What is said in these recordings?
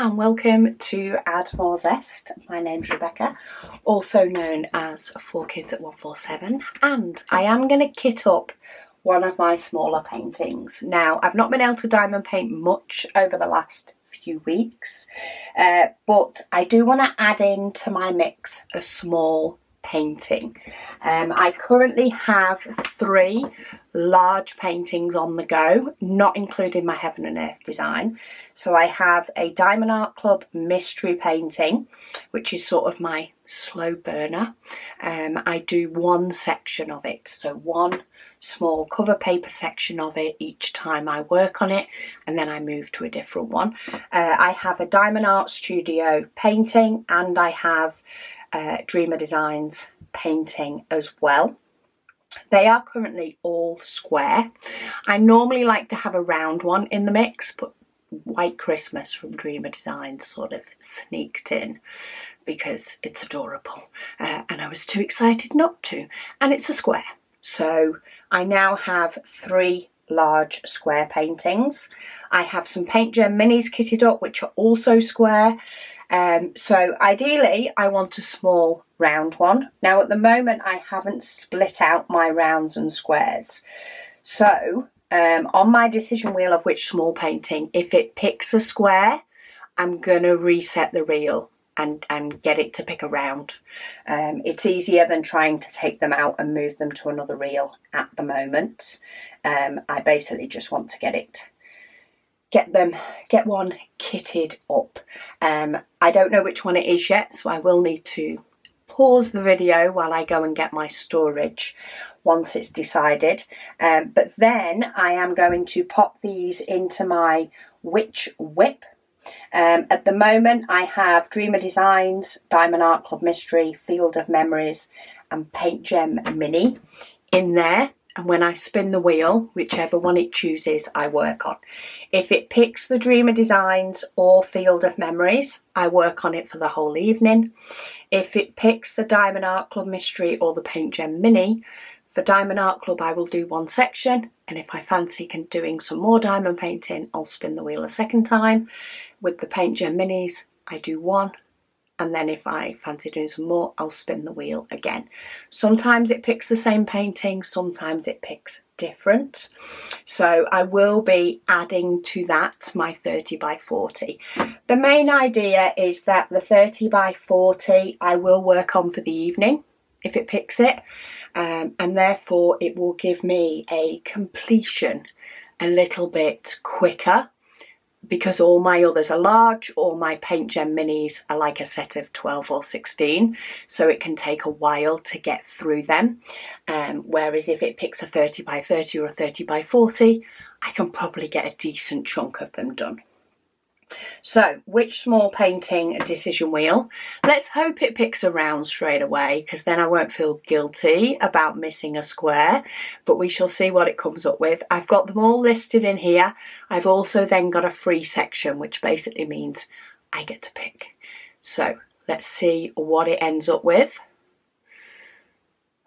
and welcome to Add More Zest. My name's Rebecca, also known as 4Kids at 147, and I am going to kit up one of my smaller paintings. Now, I've not been able to diamond paint much over the last few weeks, but I do want to add into my mix a small painting. I currently have 3 large paintings on the go, not including my Heaven and Earth design. So I have a Diamond Art Club mystery painting, which is sort of my slow burner. I do one section of it, so one small cover paper section of it each time I work on it, and then I move to a different one. I have a Diamond Art Studio painting, and I have Dreamer Designs painting as well. They are currently all square. I normally like to have a round one in the mix, but White Christmas from Dreamer Designs sort of sneaked in because it's adorable, and I was too excited not to, and it's a square. So I now have 3 large square paintings. I have some Paint Gem minis kitted up, which are also square. So ideally I want a small round one. Now at the moment I haven't split out my rounds and squares. So on my decision wheel of which small painting, if it picks a square, I'm gonna reset the reel and get it to pick a round. It's easier than trying to take them out and move them to another reel at the moment. I basically just want to get one kitted up. I don't know which one it is yet, so I will need to pause the video while I go and get my storage once it's decided. But then I am going to pop these into my Witch Whip. At the moment I have Dreamer Designs, Diamond Art Club Mystery, Field of Memories and Paint Gem Mini in there. And when I spin the wheel, whichever one it chooses, I work on. If it picks the Dreamer Designs or Field of Memories, I work on it for the whole evening. If it picks the Diamond Art Club Mystery or the Paint Gem Mini, for Diamond Art Club I will do one section, and if I fancy doing some more diamond painting, I'll spin the wheel a second time. With the Paint Gem Minis, I do one, and then if I fancy doing some more, I'll spin the wheel again. Sometimes it picks the same painting, sometimes it picks different. So I will be adding to that my 30 by 40. The main idea is that the 30 by 40 I will work on for the evening if it picks it, and therefore it will give me a completion a little bit quicker, because all my others are large, or my Paint Gem minis are like a set of 12 or 16, so it can take a while to get through them. Whereas if it picks a 30 by 30 or a 30 by 40, I can probably get a decent chunk of them done. So, which small painting decision wheel? Let's hope it picks a round straight away, because then I won't feel guilty about missing a square, but we shall see what it comes up with. I've got them all listed in here. I've also then got a free section, which basically means I get to pick. So let's see what it ends up with.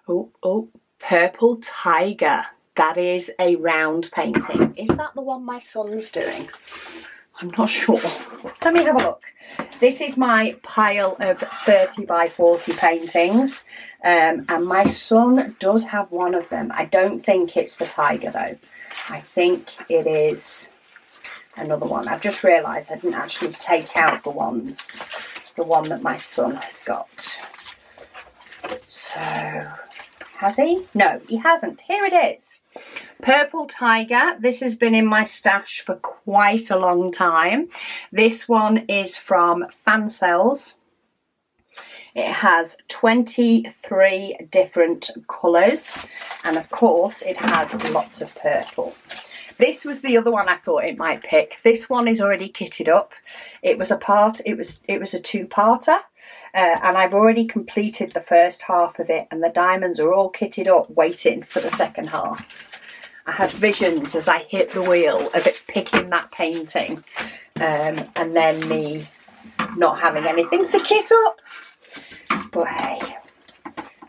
Oh, Purple Tiger. That is a round painting. Is that the one my son's doing? I'm not sure. Let me have a look. This is my pile of 30 by 40 paintings, and my son does have one of them. I don't think it's the tiger though. I think it is another one. I've just realised I didn't actually take out the one that my son has got. So, has he? No, he hasn't. Here it is. Purple Tiger. This has been in my stash for quite a long time. This one is from Fan Cells. It has 23 different colours, and of course it has lots of purple. This was the other one I thought it might pick. This one is already kitted up. It was a 2-parter. And I've already completed the first half of it, and the diamonds are all kitted up waiting for the second half. I had visions as I hit the wheel of it picking that painting, and then me not having anything to kit up. But hey.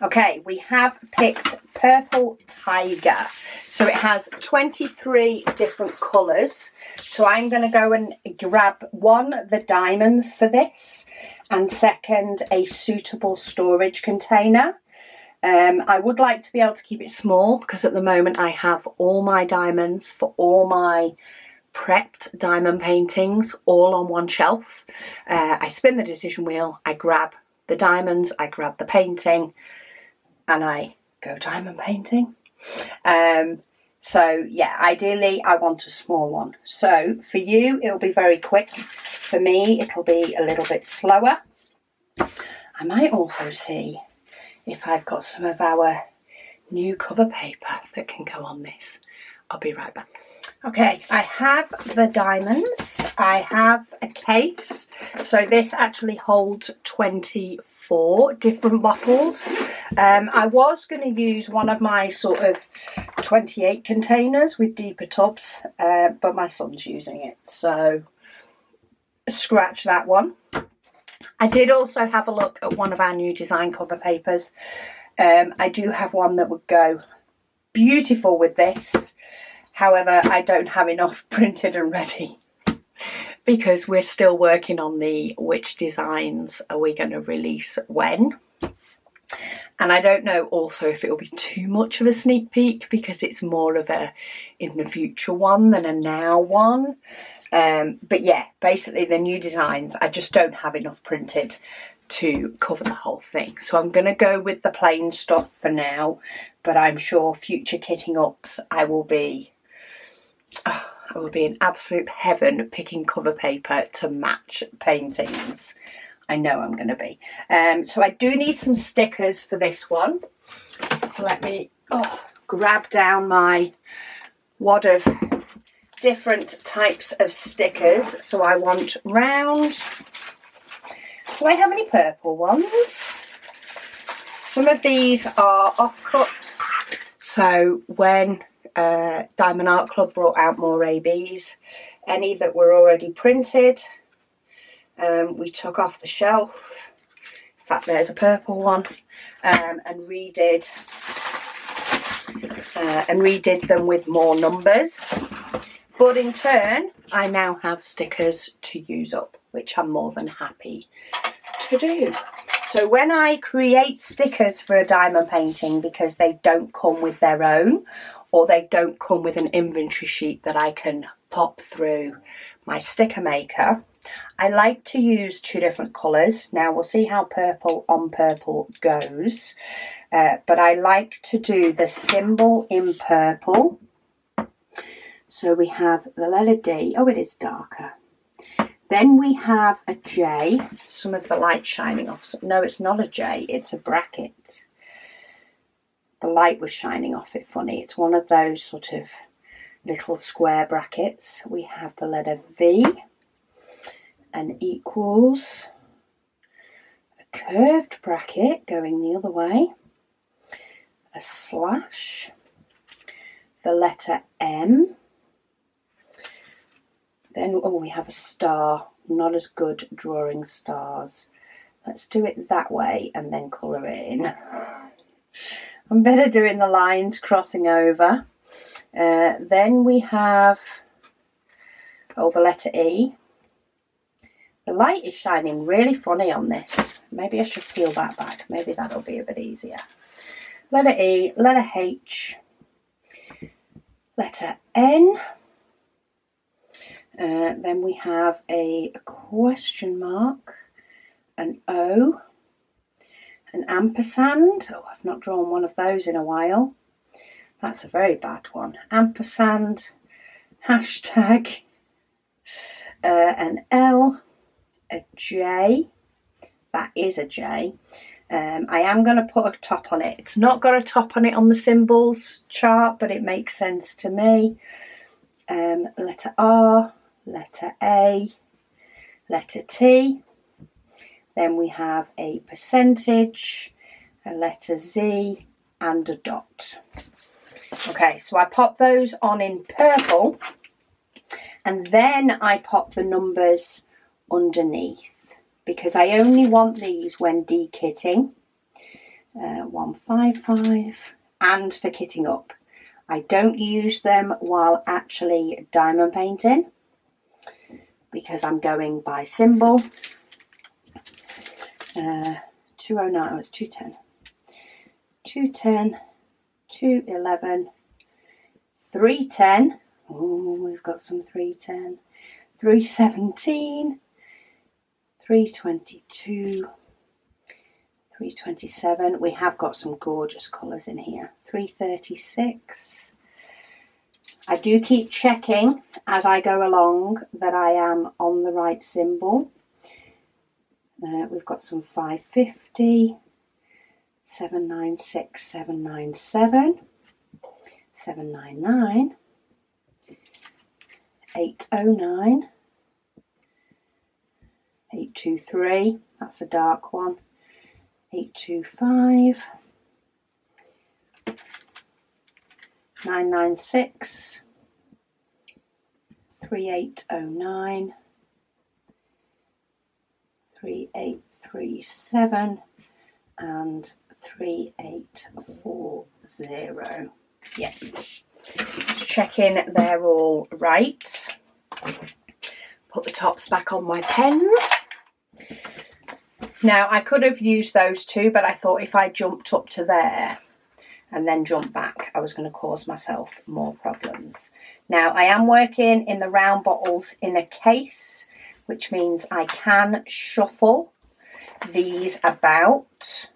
Okay, we have picked Purple Tiger. So it has 23 different colours. So I'm going to go and grab one, the diamonds for this, and second, a suitable storage container. I would like to be able to keep it small because at the moment I have all my diamonds for all my prepped diamond paintings all on one shelf. I spin the decision wheel, I grab the diamonds, I grab the painting, and I go diamond painting. So yeah, ideally I want a small one. So for you it'll be very quick. For me it'll be a little bit slower. I might also see if I've got some of our new cover paper that can go on this. I'll be right back. Okay, I have the diamonds. I have a case. So this actually holds 24 different bottles. I was going to use one of my sort of 28 containers with deeper tubs, but my son's using it. So scratch that one. I did also have a look at one of our new design cover papers. I do have one that would go beautiful with this. However, I don't have enough printed and ready because we're still working on the which designs are we going to release when. And I don't know also if it'll be too much of a sneak peek because it's more of a in the future one than a now one. But yeah, basically the new designs, I just don't have enough printed to cover the whole thing. So I'm going to go with the plain stuff for now, but I'm sure future kitting ups I will be in absolute heaven picking cover paper to match paintings. I know I'm going to be. So I do need some stickers for this one. So let me grab down my wad of different types of stickers. So I want round. Do I have any purple ones? Some of these are offcuts. So when Diamond Art Club brought out more ABs, any that were already printed, we took off the shelf. In fact, there's a purple one, and redid them with more numbers. But in turn, I now have stickers to use up, which I'm more than happy to do. So when I create stickers for a diamond painting, because they don't come with their own, or they don't come with an inventory sheet that I can pop through my sticker maker, I like to use two different colours. Now we'll see how purple on purple goes, but I like to do the symbol in purple. So we have the letter D. Oh, it is darker. Then we have a J. Some of the light shining off. No, it's not a J. It's a bracket. The light was shining off it funny. It's one of those sort of little square brackets. We have the letter V. An equals. A curved bracket going the other way. A slash. The letter M. Then, we have a star. Not as good drawing stars. Let's do it that way and then colour it in. I'm better doing the lines crossing over. Then we have, the letter E. The light is shining really funny on this. Maybe I should peel that back. Maybe that'll be a bit easier. Letter E, letter H, letter N. Then we have a question mark, an O, an ampersand. Oh, I've not drawn one of those in a while. That's a very bad one. Ampersand, hashtag, an L, a J. That is a J. I am going to put a top on it. It's not got a top on it on the symbols chart, but it makes sense to me. Letter R, letter A, letter T. Then we have a percentage, a letter Z, and a dot. Okay, so I pop those on in purple, and then I pop the numbers underneath, because I only want these when dekitting. 155, and for kitting up. I don't use them while actually diamond painting because I'm going by symbol. 209, oh, it's 210. 210, 211, 310. Oh, we've got some 310. 317, 322, 327. We have got some gorgeous colours in here. 336. I do keep checking as I go along that I am on the right symbol. We've got some 550, 796, 797, 799, 809, 823, that's a dark one, 825, 996, 3809, 3837 and 3840. Yeah, just checking they're all right. Put the tops back on my pens. Now I could have used those two, but I thought if I jumped up to there and then jumped back, I was going to cause myself more problems. Now I am working in the round bottles in a case, which means I can shuffle these about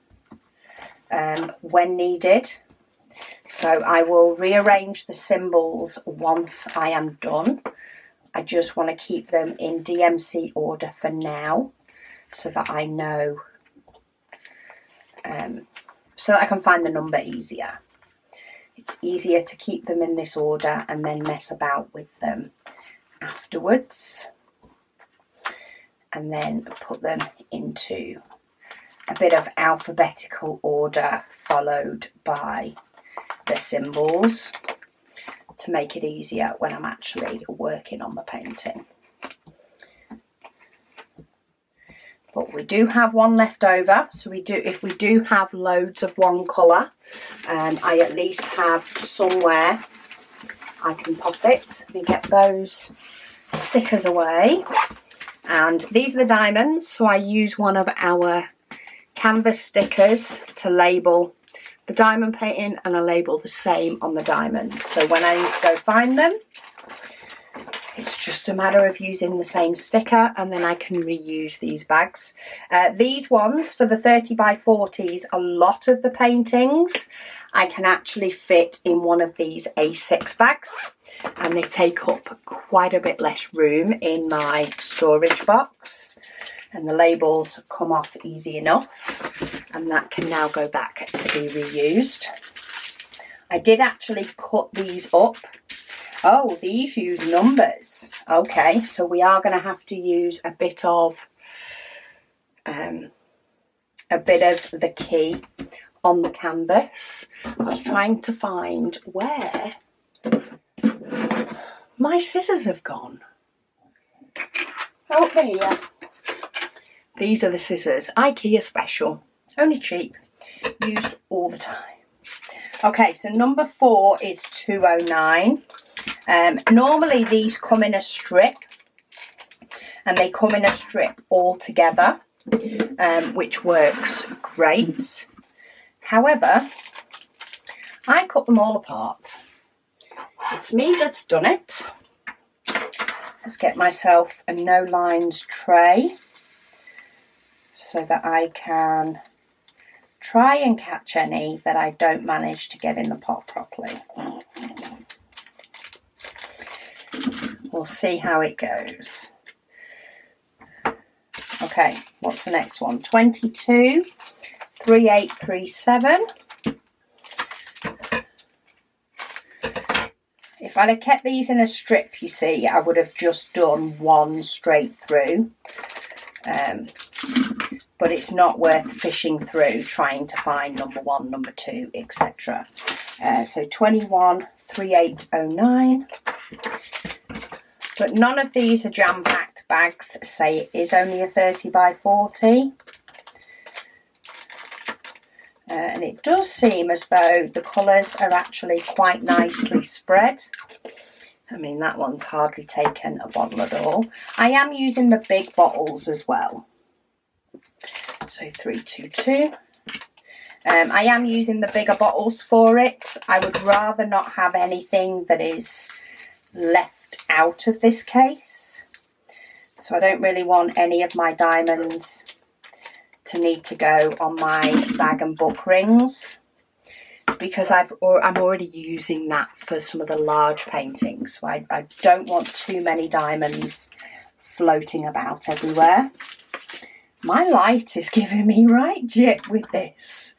when needed. So I will rearrange the symbols once I am done. I just want to keep them in DMC order for now so that I know, so that I can find the number easier. It's easier to keep them in this order and then mess about with them afterwards. And then put them into a bit of alphabetical order followed by the symbols to make it easier when I'm actually working on the painting. But we do have one left over, so if we do have loads of one colour, I at least have somewhere I can pop it. Let me get those stickers away. And these are the diamonds, so I use one of our canvas stickers to label the diamond painting, and I label the same on the diamonds. So when I need to go find them, it's just a matter of using the same sticker, and then I can reuse these bags. These ones for the 30 by 40s, a lot of the paintings I can actually fit in one of these A6 bags, and they take up quite a bit less room in my storage box, and the labels come off easy enough, and that can now go back to be reused. I did actually cut these up. Oh, these use numbers. Okay, so we are going to have to use a bit of the key on the canvas. I was trying to find where my scissors have gone. Oh, here. These are the scissors. IKEA special. Only cheap. Used all the time. Okay, so number 4 is 209. Normally these come in a strip, and they come in a strip all together, which works great. However, I cut them all apart. It's me that's done it. Let's get myself a no lines tray so that I can try and catch any that I don't manage to get in the pot properly. We'll see how it goes. Okay, what's the next one? 22, 3837. If I'd have kept these in a strip, you see, I would have just done one straight through. But it's not worth fishing through trying to find number 1, number 2, etc. So 21, 3809. But none of these are jam-packed bags. Say it is only a 30 by 40. And it does seem as though the colours are actually quite nicely spread. I mean, that one's hardly taken a bottle at all. I am using the big bottles as well. So 322. I am using the bigger bottles for it. I would rather not have anything that is left out of this case. So I don't really want any of my diamonds to need to go on my bag and book rings, because I'm already using that for some of the large paintings. So I don't want too many diamonds floating about everywhere. My light is giving me right jip with this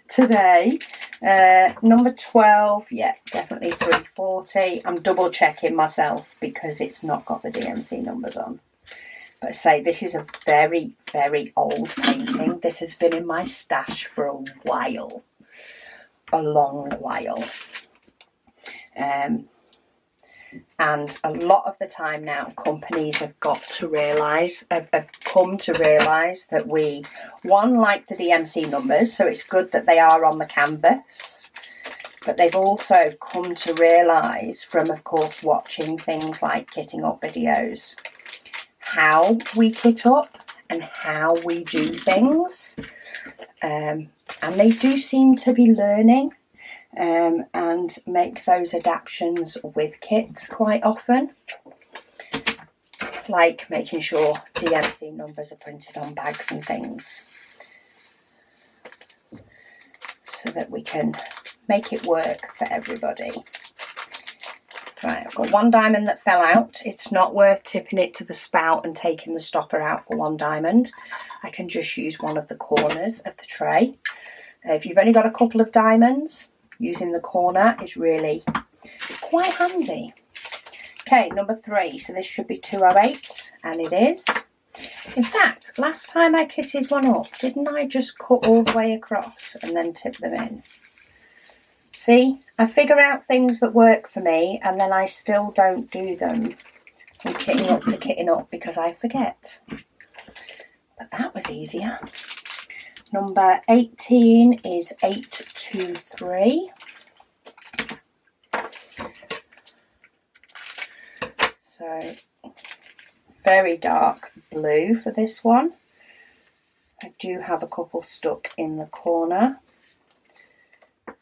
today. Number 12, yeah, definitely 340. I'm double checking myself because it's not got the DMC numbers on. But say this is a very, very old painting. This has been in my stash for a while. A long while. And a lot of the time now, companies have come to realise that we, one, like the DMC numbers, so it's good that they are on the canvas, but they've also come to realise from, of course, watching things like kitting up videos, how we kit up and how we do things. And they do seem to be learning and make those adaptations with kits quite often, like making sure DMC numbers are printed on bags and things, so that we can make it work for everybody. Right, I've got one diamond that fell out. It's not worth tipping it to the spout and taking the stopper out for one diamond. I can just use one of the corners of the tray. If you've only got a couple of diamonds, using the corner is really quite handy. Okay, number 3. So this should be 208, and it is. In fact, last time I kitted one up, didn't I just cut all the way across and then tip them in? See, I figure out things that work for me and then I still don't do them from kitting up to kitting up because I forget. But that was easier. Number 18 is 823. So very dark blue for this one. I do have a couple stuck in the corner.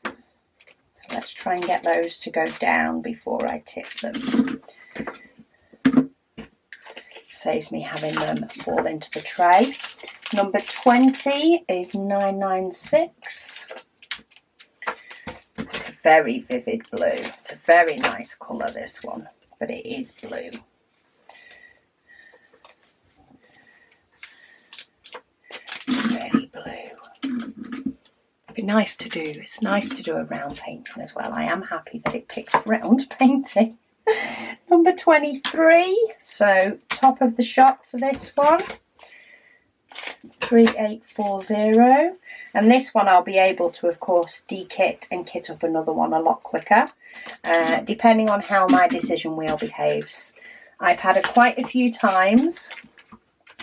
So let's try and get those to go down before I tip them. Saves me having them fall into the tray. Number 20 is 996. It's a very vivid blue. It's a very nice colour, this one, but it is blue. Very blue. It'd be nice to do. It's nice to do a round painting as well. I am happy that it picks round painting. Number 23, so top of the shop for this one, 3840, and this one I'll be able to, of course, de-kit and kit up another one a lot quicker, depending on how my decision wheel behaves. I've had quite a few times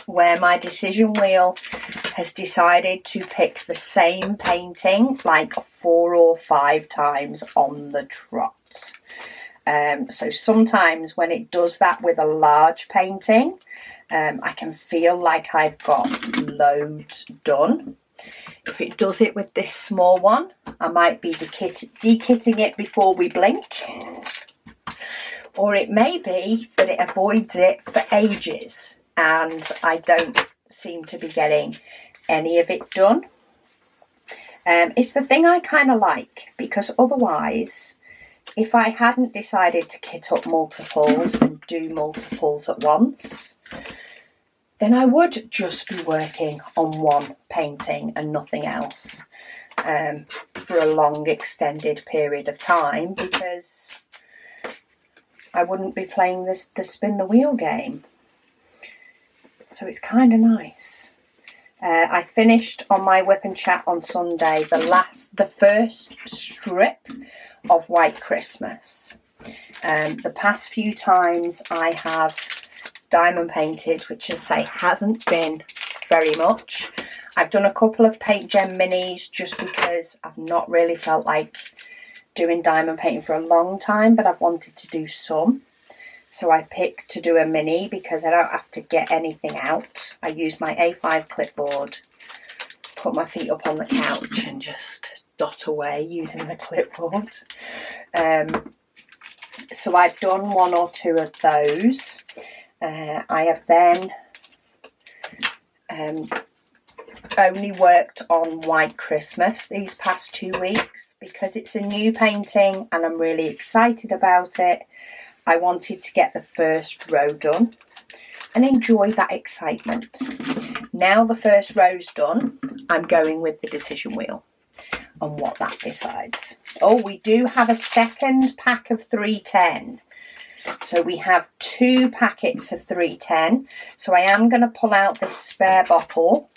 where my decision wheel has decided to pick the same painting like 4 or 5 times on the trot. So sometimes when it does that with a large painting, I can feel like I've got loads done. If it does it with this small one, I might be de-kitting it before we blink. Or it may be that it avoids it for ages and I don't seem to be getting any of it done. It's the thing I kind of like, because otherwise, if I hadn't decided to kit up multiples and do multiples at once, then I would just be working on one painting and nothing else for a long extended period of time, because I wouldn't be playing the spin the wheel game. So it's kind of nice. I finished on my Whip and Chat on Sunday the first strip of White Christmas. The past few times I have diamond painted, which I say hasn't been very much, I've done a couple of paint gem minis just because I've not really felt like doing diamond painting for a long time, but I've wanted to do some. So I picked to do a mini because I don't have to get anything out. I use my A5 clipboard, put my feet up on the couch and just dot away using the clipboard. So I've done 1 or 2 of those. I have then only worked on White Christmas these past 2 weeks because it's a new painting and I'm really excited about it. I wanted to get the first row done and enjoy that excitement. Now the first row's done, I'm going with the decision wheel on what that decides. Oh, we do have a second pack of 310. So we have 2 packets of 310. So I am going to pull out this spare bottle.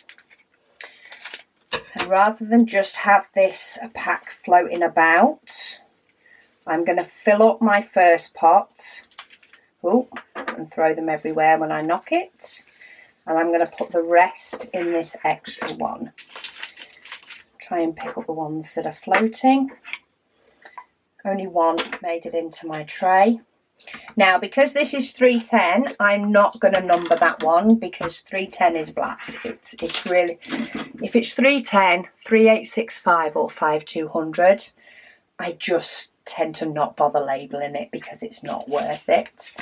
And rather than just have this pack floating about, I'm going to fill up my first pot. Oh, and throw them everywhere when I knock it. And I'm going to put the rest in this extra one. Try and pick up the ones that are floating. Only one made it into my tray. Now, because this is 310, I'm not going to number that one because 310 is black. It's really, if it's 310, 3865 or 5200, I just tend to not bother labelling it because it's not worth it.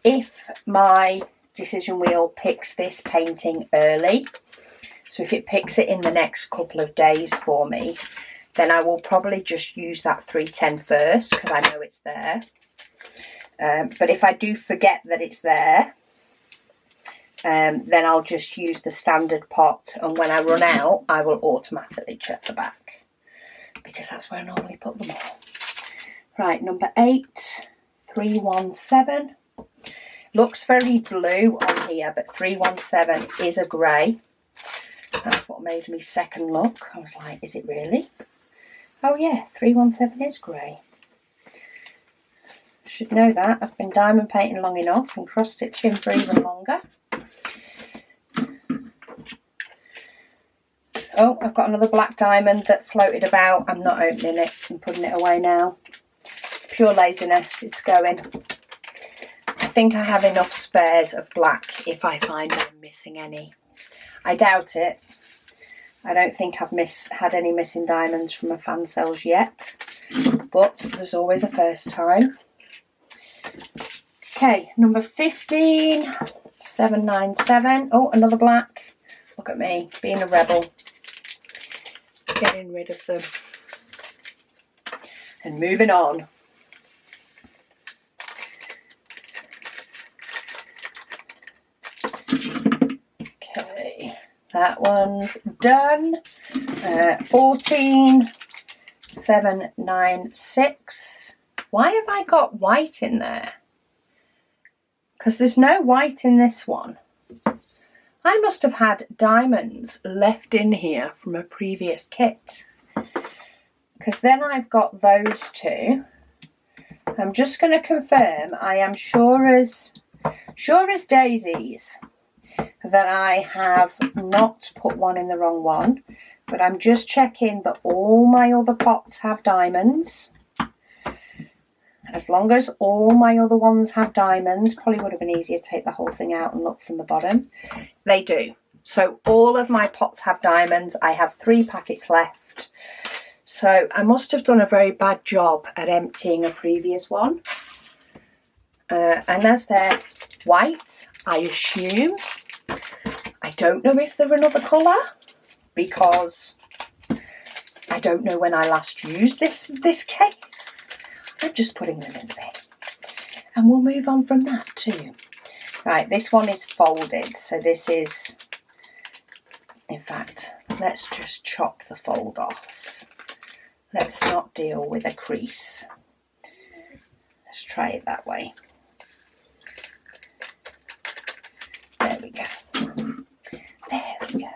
If my decision wheel picks this painting early, so if it picks it in the next couple of days for me, then I will probably just use that 310 first because I know it's there. But if I do forget that it's there, then I'll just use the standard pot, and when I run out I will automatically check the back because that's where I normally put them all. Right, number 8, 317. Looks very blue on here, but 317 is a grey. That's what made me second look. I was like, is it really? Oh yeah, 317 is grey. I should know that. I've been diamond painting long enough and cross stitching for even longer. Oh, I've got another black diamond that floated about. I'm not opening it and putting it away now. Pure laziness, it's going. I think I have enough spares of black if I find I'm missing any. I doubt it. I don't think I've had any missing diamonds from my fan sales yet, but there's always a first time. Okay, number 15, 797. Oh, another black. Look at me, being a rebel. Getting rid of them. And moving on. Okay, that one's done. 14, 796. Why have I got white in there? Because there's no white in this one. I must have had diamonds left in here from a previous kit. Because then I've got those 2. I'm just going to confirm I am sure as daisies that I have not put one in the wrong one. But I'm just checking that all my other pots have diamonds. As long as all my other ones have diamonds, probably would have been easier to take the whole thing out and look from the bottom. They do. So all of my pots have diamonds. I have 3 packets left. So I must have done a very bad job at emptying a previous one. And as they're white, I assume, I don't know if they're another colour because I don't know when I last used this case. I'm just putting them in there. And we'll move on from that too. Right, this one is folded. So this is, in fact, let's just chop the fold off. Let's not deal with a crease. Let's try it that way. There we go. There we go.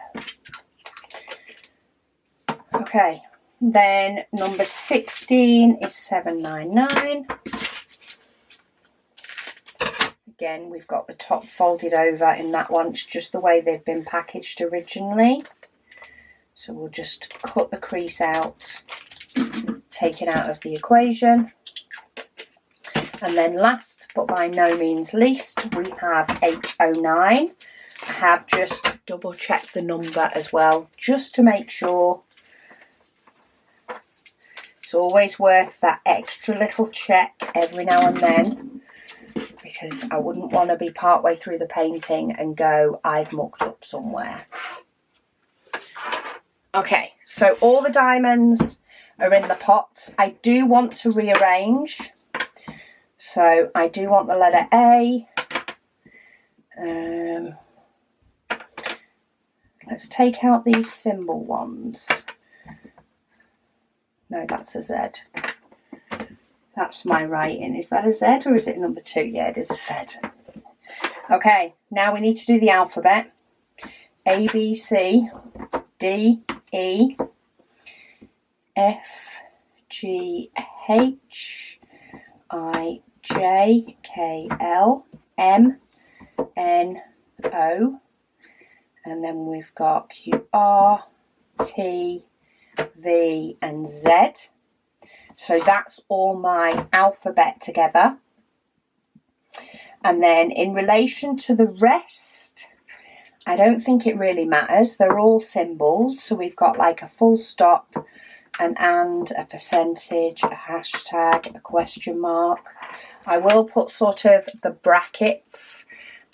Okay. Then number 16 is 799. Again, we've got the top folded over in that one. It's just the way they've been packaged originally. So we'll just cut the crease out, take it out of the equation. And then last but by no means least, we have H09. I have just double checked the number as well, just to make sure. It's always worth that extra little check every now and then, because I wouldn't want to be part way through the painting and go, I've mucked up somewhere. Okay, so all the diamonds are in the pot. I do want to rearrange. So I do want the letter A. Let's take out these symbol ones. No, that's a Z. That's my writing. Is that a Z or is it number 2? Yeah, it is a Z. Okay, now we need to do the alphabet. A, B, C, D, E, F, G, H, I, J, K, L, M, N, O, and then we've got Q, R, T, V and Z. So that's all my alphabet together. And then in relation to the rest, I don't think it really matters. They're all symbols. So we've got like a full stop, an and, a percentage, a hashtag, a question mark. I will put sort of the brackets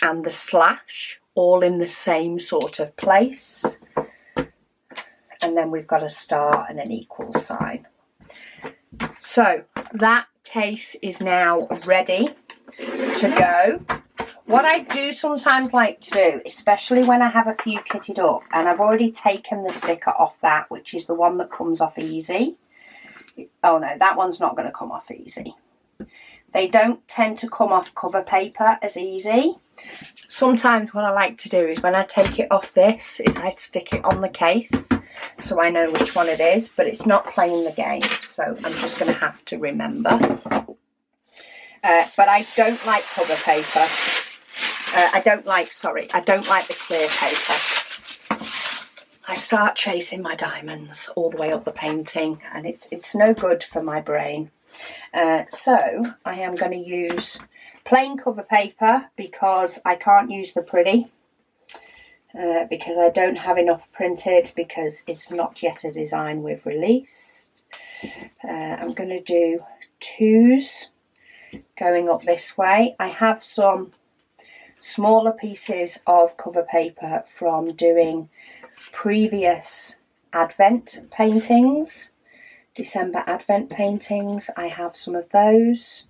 and the slash all in the same sort of place. And then we've got a star and an equal sign. So that case is now ready to go. What I do sometimes like to do, especially when I have a few kitted up, and I've already taken the sticker off that, which is the one that comes off easy. Oh no, that one's not going to come off easy. They don't tend to come off cover paper as easy. Sometimes what I like to do is when I take it off this, is I stick it on the case so I know which one it is, but it's not playing the game, so I'm just going to have to remember. But I don't like cover paper. I don't like the clear paper. I start chasing my diamonds all the way up the painting, and it's no good for my brain. So I am going to use plain cover paper because I can't use the pretty. Because I don't have enough printed, because it's not yet a design we've released. I'm going to do 2s going up this way. I have some smaller pieces of cover paper from doing previous Advent paintings, December Advent paintings. I have some of those,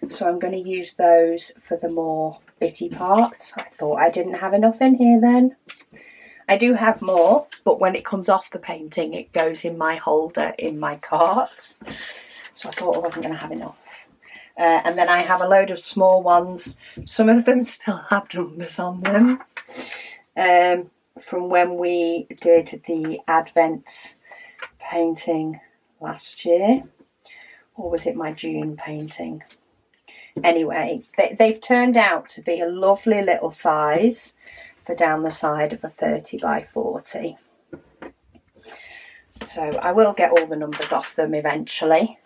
so I'm going to use those for the more bitty parts. I thought I didn't have enough in here then. I do have more, but when it comes off the painting it goes in my holder in my cart, so I thought I wasn't going to have enough. And then I have a load of small ones. Some of them still have numbers on them from when we did the Advent painting last year, or was it my June painting? Anyway, they've turned out to be a lovely little size for down the side of a 30 by 40. So I will get all the numbers off them eventually.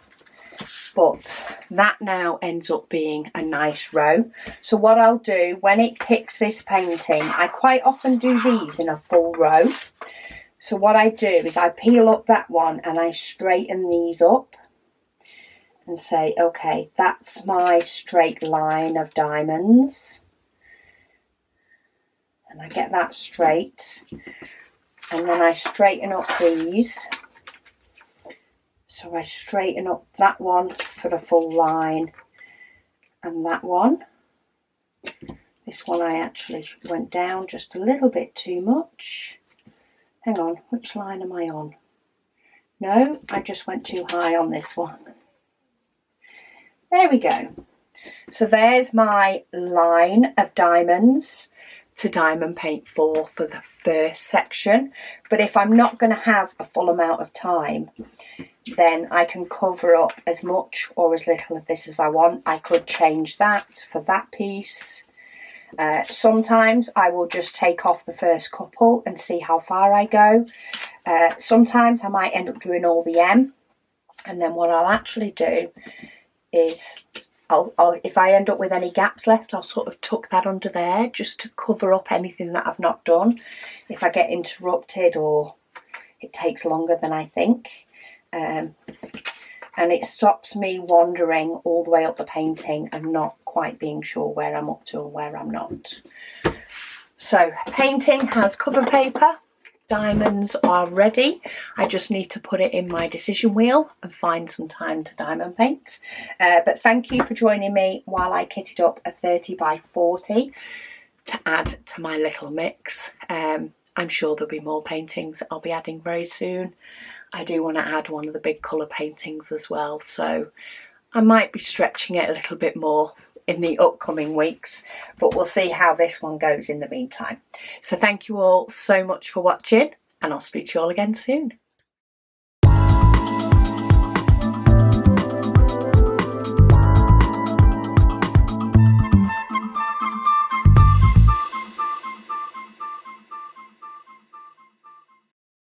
But that now ends up being a nice row. So what I'll do when it picks this painting, I quite often do these in a full row. So what I do is I peel up that one and I straighten these up and say, okay, that's my straight line of diamonds. And I get that straight. And then I straighten up these. So I straighten up that one for the full line and that one. This one I actually went down just a little bit too much. Hang on, which line am I on? No, I just went too high on this one. There we go. So there's my line of diamonds. to diamond paint for the first section, but if I'm not going to have a full amount of time, then I can cover up as much or as little of this as I want. I could change that for that piece. Sometimes I will just take off the first couple and see how far I go. Sometimes I might end up doing all the M, and then what I'll actually do is if I end up with any gaps left, I'll sort of tuck that under there just to cover up anything that I've not done if I get interrupted or it takes longer than I think. And it stops me wandering all the way up the painting and not quite being sure where I'm up to and where I'm not. So painting has cover paper. Diamonds are ready. I just need to put it in my decision wheel and find some time to diamond paint. But thank you for joining me while I kitted up a 30 by 40 to add to my little mix. I'm sure there'll be more paintings I'll be adding very soon. I do want to add one of the big colour paintings as well, so I might be stretching it a little bit more in the upcoming weeks, but we'll see how this one goes in the meantime. So thank you all so much for watching, and I'll speak to you all again soon.